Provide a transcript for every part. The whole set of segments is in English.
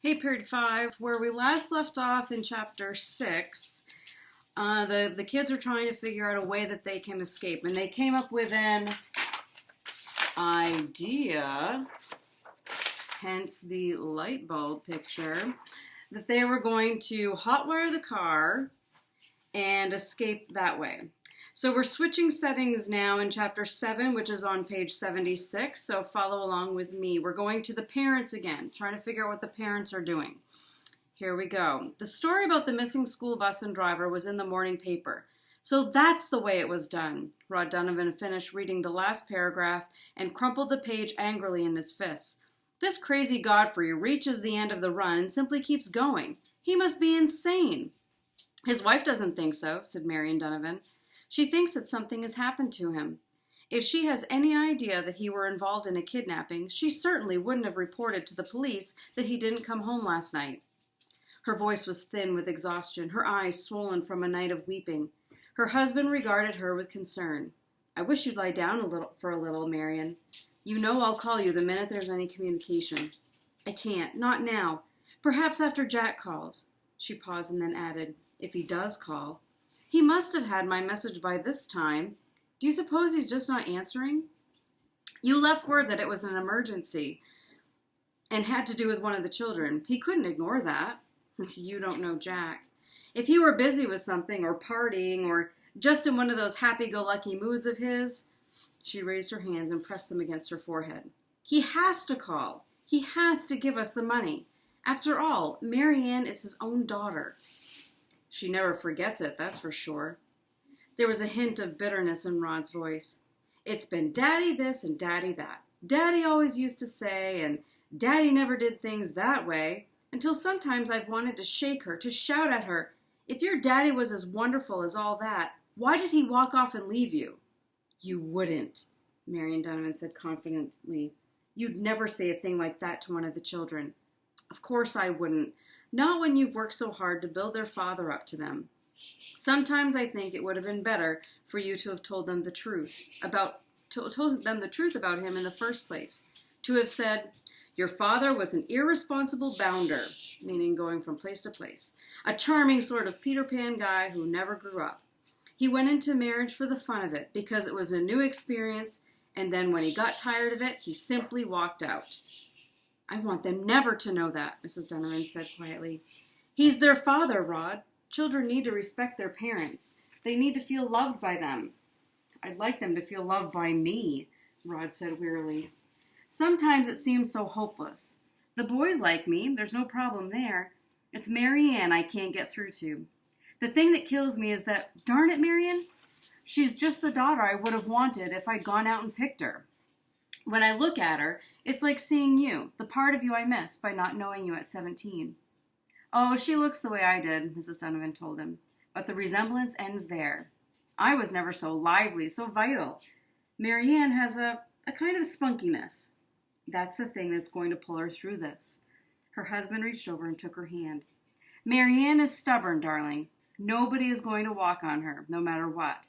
Hey, period 5, where we last left off in chapter 6, the kids are trying to figure out a way that they can escape. And they came up with an idea, hence the light bulb picture, that they were going to hotwire the car and escape that way. So we're switching settings now in chapter 7, which is on page 76, so follow along with me. We're going to the parents again, trying to figure out what the parents are doing. Here we go. The story about the missing school bus and driver was in the morning paper. So that's the way it was done. Rod Donovan finished reading the last paragraph and crumpled the page angrily in his fists. This crazy Godfrey reaches the end of the run and simply keeps going. He must be insane. His wife doesn't think so, said Marion Donovan. She thinks that something has happened to him. If she has any idea that he were involved in a kidnapping, she certainly wouldn't have reported to the police that he didn't come home last night. Her voice was thin with exhaustion, her eyes swollen from a night of weeping. Her husband regarded her with concern. I wish you'd lie down for a little, Marion. You know I'll call you the minute there's any communication. I can't, not now. Perhaps after Jack calls. She paused and then added, if he does call. He must have had my message by this time. Do you suppose he's just not answering? You left word that it was an emergency and had to do with one of the children. He couldn't ignore that. You don't know Jack. If he were busy with something or partying or just in one of those happy-go-lucky moods of his, she raised her hands and pressed them against her forehead. He has to call. He has to give us the money. After all, Marianne is his own daughter. She never forgets it, that's for sure. There was a hint of bitterness in Rod's voice. It's been Daddy this and Daddy that. Daddy always used to say, and Daddy never did things that way, until sometimes I've wanted to shake her, to shout at her, if your daddy was as wonderful as all that, why did he walk off and leave you? You wouldn't, Marion Donovan said confidently. You'd never say a thing like that to one of the children. Of course I wouldn't. Not when you've worked so hard to build their father up to them. Sometimes I think it would have been better for you to have told them the truth about him in the first place. To have said, your father was an irresponsible bounder, meaning going from place to place. A charming sort of Peter Pan guy who never grew up. He went into marriage for the fun of it, because it was a new experience, and then when he got tired of it, he simply walked out. I want them never to know that, Mrs. Donovan said quietly. He's their father, Rod. Children need to respect their parents. They need to feel loved by them. I'd like them to feel loved by me, Rod said wearily. Sometimes it seems so hopeless. The boys like me. There's no problem there. It's Marianne I can't get through to. The thing that kills me is that, darn it, Marion, she's just the daughter I would have wanted if I'd gone out and picked her. When I look at her, it's like seeing you, the part of you I missed by not knowing you at 17. Oh, she looks the way I did, Mrs. Donovan told him, but the resemblance ends there. I was never so lively, so vital. Marianne has a kind of spunkiness. That's the thing that's going to pull her through this. Her husband reached over and took her hand. Marianne is stubborn, darling. Nobody is going to walk on her, no matter what.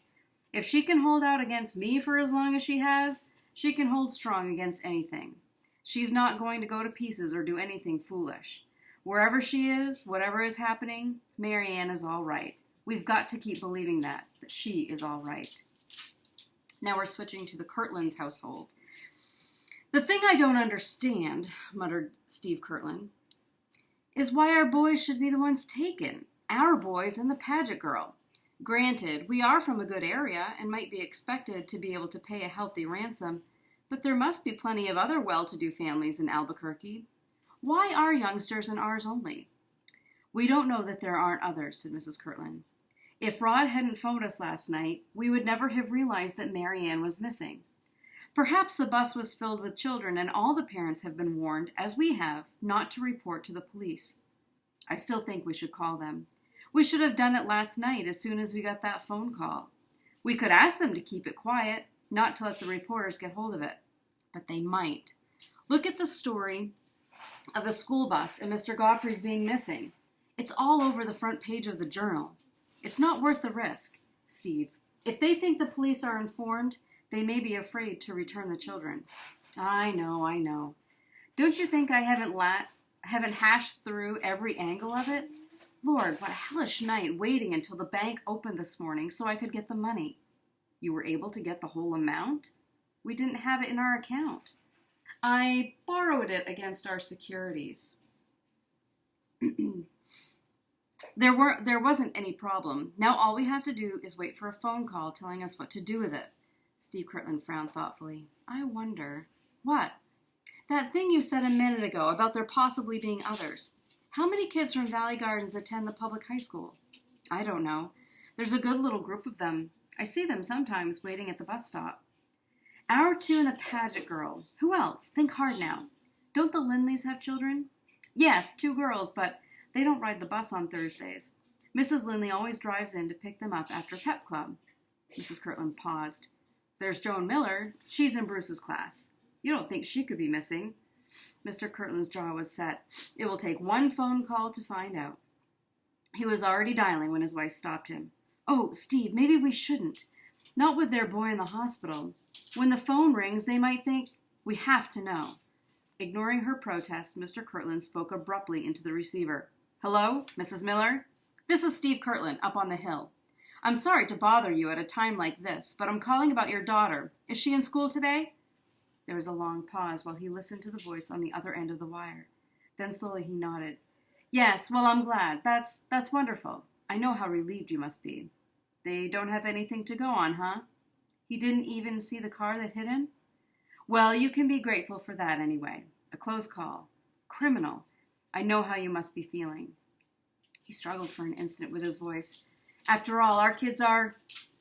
If she can hold out against me for as long as she has, she can hold strong against anything. She's not going to go to pieces or do anything foolish. Wherever she is, whatever is happening, Marianne is all right. We've got to keep believing that she is all right. Now we're switching to the Kirtland's household. The thing I don't understand, muttered Steve Kirtland, is why our boys should be the ones taken. Our boys and the Paget girl. Granted, we are from a good area and might be expected to be able to pay a healthy ransom, but there must be plenty of other well-to-do families in Albuquerque. Why our youngsters and ours only? We don't know that there aren't others, said Mrs. Kirtland. If Rod hadn't phoned us last night, we would never have realized that Marianne was missing. Perhaps the bus was filled with children and all the parents have been warned, as we have, not to report to the police. I still think we should call them. We should have done it last night as soon as we got that phone call. We could ask them to keep it quiet, not to let the reporters get hold of it. But they might. Look at the story of the school bus and Mr. Godfrey's being missing. It's all over the front page of the journal. It's not worth the risk, Steve. If they think the police are informed, they may be afraid to return the children. I know. Don't you think I haven't haven't hashed through every angle of it? Lord, what a hellish night waiting until the bank opened this morning so I could get the money. You were able to get the whole amount? We didn't have it in our account. I borrowed it against our securities. There wasn't any problem. Now all we have to do is wait for a phone call telling us what to do with it. Steve Kirtland frowned thoughtfully. I wonder. What? That thing you said a minute ago about there possibly being others. How many kids from Valley Gardens attend the public high school? I don't know. There's a good little group of them. I see them sometimes waiting at the bus stop. Our two and the Paget girl. Who else? Think hard now. Don't the Lindleys have children? Yes, 2 girls, but they don't ride the bus on Thursdays. Mrs. Lindley always drives in to pick them up after pep club. Mrs. Kirtland paused. There's Joan Miller. She's in Bruce's class. You don't think she could be missing? Mr. Kirtland's jaw was set. It will take one phone call to find out. He was already dialing when his wife stopped him. Oh, Steve, maybe we shouldn't. Not with their boy in the hospital. When the phone rings, they might think, we have to know. Ignoring her protest, Mr. Kirtland spoke abruptly into the receiver. Hello, Mrs. Miller? This is Steve Kirtland, up on the hill. I'm sorry to bother you at a time like this, but I'm calling about your daughter. Is she in school today? There was a long pause while he listened to the voice on the other end of the wire. Then slowly he nodded. Yes, well, I'm glad. That's wonderful. I know how relieved you must be. They don't have anything to go on, huh? He didn't even see the car that hit him? Well, you can be grateful for that anyway. A close call. Criminal. I know how you must be feeling. He struggled for an instant with his voice. After all, our kids are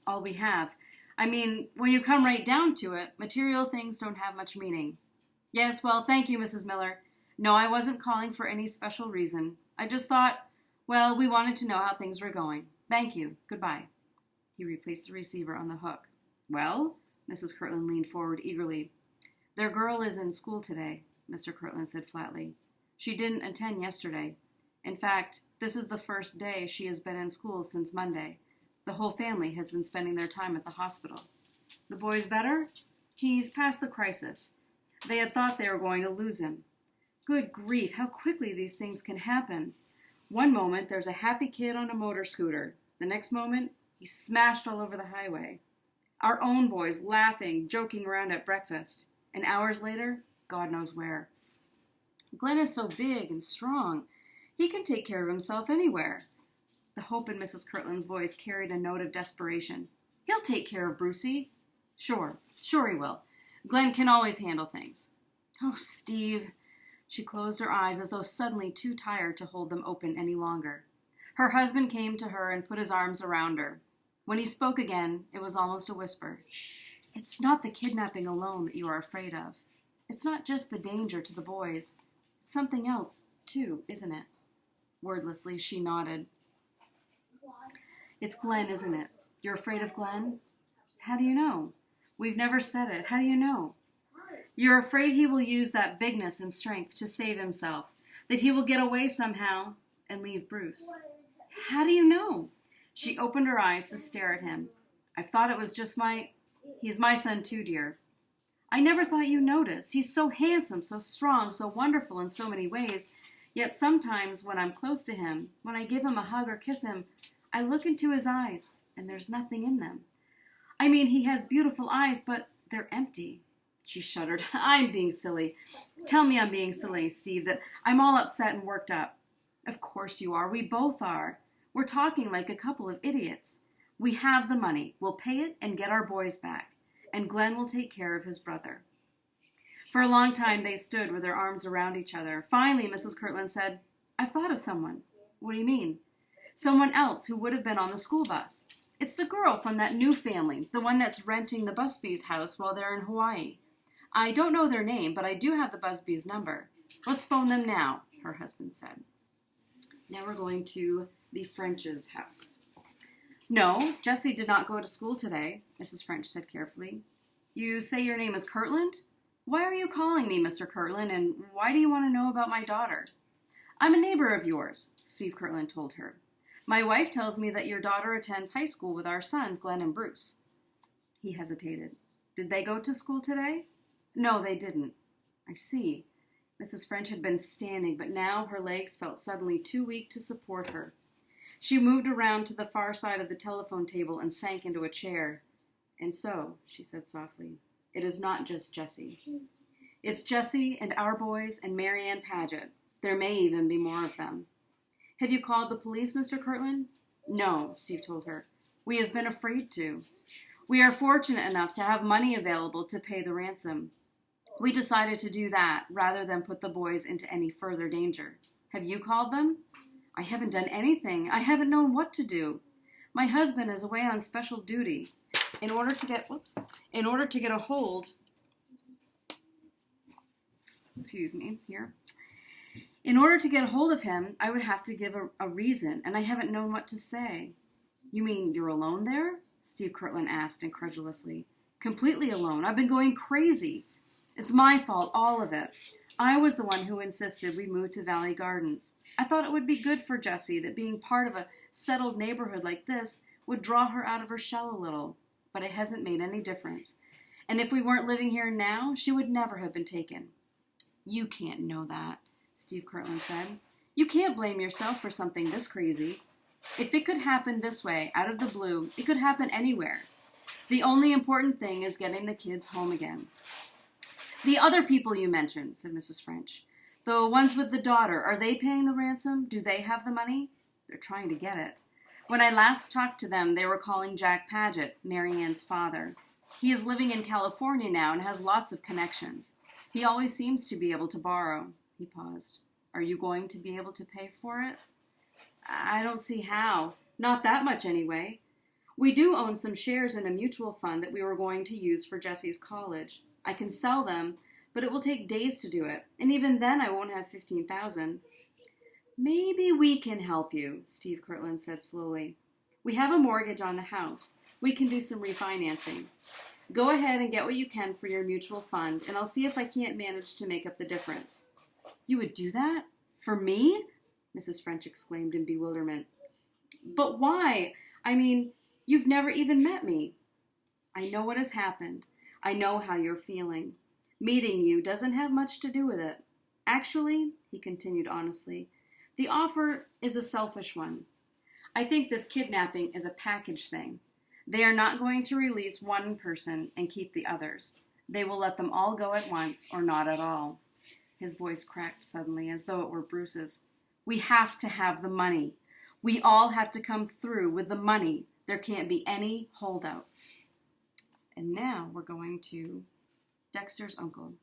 all we have. I mean, when you come right down to it, material things don't have much meaning. Yes, well, thank you, Mrs. Miller. No, I wasn't calling for any special reason. I just thought, well, we wanted to know how things were going. Thank you. Goodbye. He replaced the receiver on the hook. Well? Mrs. Kirtland leaned forward eagerly. Their girl is in school today, Mr. Kirtland said flatly. She didn't attend yesterday. In fact, this is the first day she has been in school since Monday. The whole family has been spending their time at the hospital. The boy's better? He's past the crisis. They had thought they were going to lose him. Good grief, how quickly these things can happen. One moment, there's a happy kid on a motor scooter. The next moment, he's smashed all over the highway. Our own boys laughing, joking around at breakfast. And hours later, God knows where. Glenn is so big and strong. He can take care of himself anywhere. The hope in Mrs. Kirtland's voice carried a note of desperation. He'll take care of Brucey. Sure he will. Glenn can always handle things. Oh, Steve. She closed her eyes as though suddenly too tired to hold them open any longer. Her husband came to her and put his arms around her. When he spoke again, it was almost a whisper. It's not the kidnapping alone that you are afraid of. It's not just the danger to the boys. It's something else, too, isn't it? Wordlessly, she nodded. It's Glenn, isn't it? You're afraid of Glenn? How do you know? We've never said it. How do you know? You're afraid he will use that bigness and strength to save himself, that he will get away somehow and leave Bruce. How do you know? She opened her eyes to stare at him. I thought it was just he's my son too, dear. I never thought you noticed. He's so handsome, so strong, so wonderful in so many ways. Yet sometimes when I'm close to him, when I give him a hug or kiss him, I look into his eyes, and there's nothing in them. I mean, he has beautiful eyes, but they're empty. She shuddered. I'm being silly. Tell me I'm being silly, Steve, that I'm all upset and worked up. Of course you are. We both are. We're talking like a couple of idiots. We have the money. We'll pay it and get our boys back, and Glenn will take care of his brother. For a long time they stood with their arms around each other. Finally, Mrs. Kirtland said, I've thought of someone. What do you mean? Someone else who would have been on the school bus. It's the girl from that new family, the one that's renting the Busby's house while they're in Hawaii. I don't know their name, but I do have the Busby's number. Let's phone them now, her husband said. Now we're going to the French's house. No, Jessie did not go to school today, Mrs. French said carefully. You say your name is Kirtland? Why are you calling me Mr. Kirtland, and why do you want to know about my daughter? I'm a neighbor of yours, Steve Kirtland told her. My wife tells me that your daughter attends high school with our sons, Glenn and Bruce. He hesitated. Did they go to school today? No, they didn't. I see. Mrs. French had been standing, but now her legs felt suddenly too weak to support her. She moved around to the far side of the telephone table and sank into a chair. "And so," she said softly, "it is not just Jessie. It's Jessie and our boys and Mary Ann Paget. There may even be more of them." "Have you called the police, Mr. Kirtland?" "No," Steve told her. "We have been afraid to. We are fortunate enough to have money available to pay the ransom. We decided to do that rather than put the boys into any further danger. Have you called them?" "I haven't done anything. I haven't known what to do. My husband is away on special duty. In order to get a hold of him, I would have to give a reason, and I haven't known what to say." "You mean you're alone there?" Steve Kirtland asked incredulously. "Completely alone. I've been going crazy. It's my fault, all of it. I was the one who insisted we move to Valley Gardens. I thought it would be good for Jessie that being part of a settled neighborhood like this would draw her out of her shell a little. But it hasn't made any difference. And if we weren't living here now, she would never have been taken." "You can't know that," Steve Kirtland said. "You can't blame yourself for something this crazy. If it could happen this way, out of the blue, it could happen anywhere. The only important thing is getting the kids home again." "The other people you mentioned," said Mrs. French. "The ones with the daughter, are they paying the ransom? Do they have the money?" "They're trying to get it. When I last talked to them, they were calling Jack Paget, Mary Ann's father. He is living in California now and has lots of connections. He always seems to be able to borrow." He paused. "Are you going to be able to pay for it?" "I don't see how. Not that much anyway. We do own some shares in a mutual fund that we were going to use for Jessie's college. I can sell them, but it will take days to do it, and even then I won't have $15,000. "Maybe we can help you," Steve Kirtland said slowly. "We have a mortgage on the house. We can do some refinancing. Go ahead and get what you can for your mutual fund, and I'll see if I can't manage to make up the difference." "You would do that? For me?" Mrs. French exclaimed in bewilderment. "But why? I mean, you've never even met me." "I know what has happened. I know how you're feeling. Meeting you doesn't have much to do with it. Actually," he continued honestly, "the offer is a selfish one. I think this kidnapping is a package thing. They are not going to release one person and keep the others. They will let them all go at once or not at all." His voice cracked suddenly as though it were Bruce's. "We have to have the money. We all have to come through with the money. There can't be any holdouts." And now we're going to Dexter's uncle.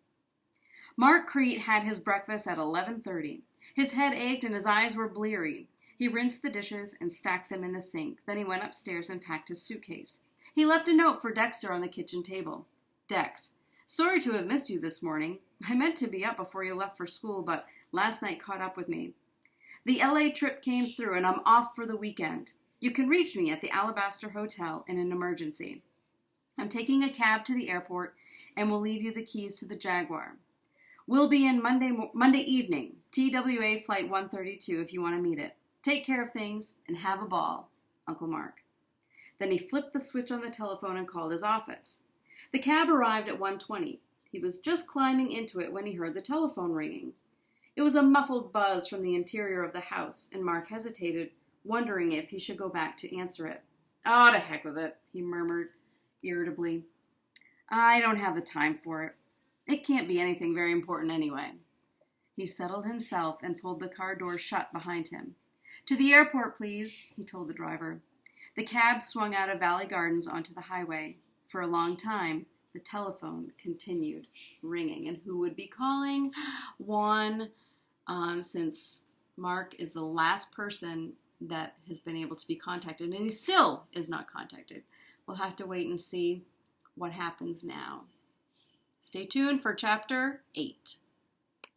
Mark Crete had his breakfast at 11:30. His head ached and his eyes were bleary. He rinsed the dishes and stacked them in the sink. Then he went upstairs and packed his suitcase. He left a note for Dexter on the kitchen table. "Dex, sorry to have missed you this morning. I meant to be up before you left for school, but last night caught up with me. The LA trip came through and I'm off for the weekend. You can reach me at the Alabaster Hotel in an emergency. I'm taking a cab to the airport and will leave you the keys to the Jaguar. We'll be in Monday evening, TWA Flight 132 if you want to meet it. Take care of things and have a ball, Uncle Mark." Then he flipped the switch on the telephone and called his office. The cab arrived at 1:20. He was just climbing into it when he heard the telephone ringing. It was a muffled buzz from the interior of the house, and Mark hesitated, wondering if he should go back to answer it. "Oh, to heck with it," he murmured irritably. "I don't have the time for it. It can't be anything very important anyway." He settled himself and pulled the car door shut behind him. "To the airport, please," he told the driver. The cab swung out of Valley Gardens onto the highway. For a long time, the telephone continued ringing. And who would be calling? Juan, since Mark is the last person that has been able to be contacted, and he still is not contacted. We'll have to wait and see what happens now. Stay tuned for Chapter 8.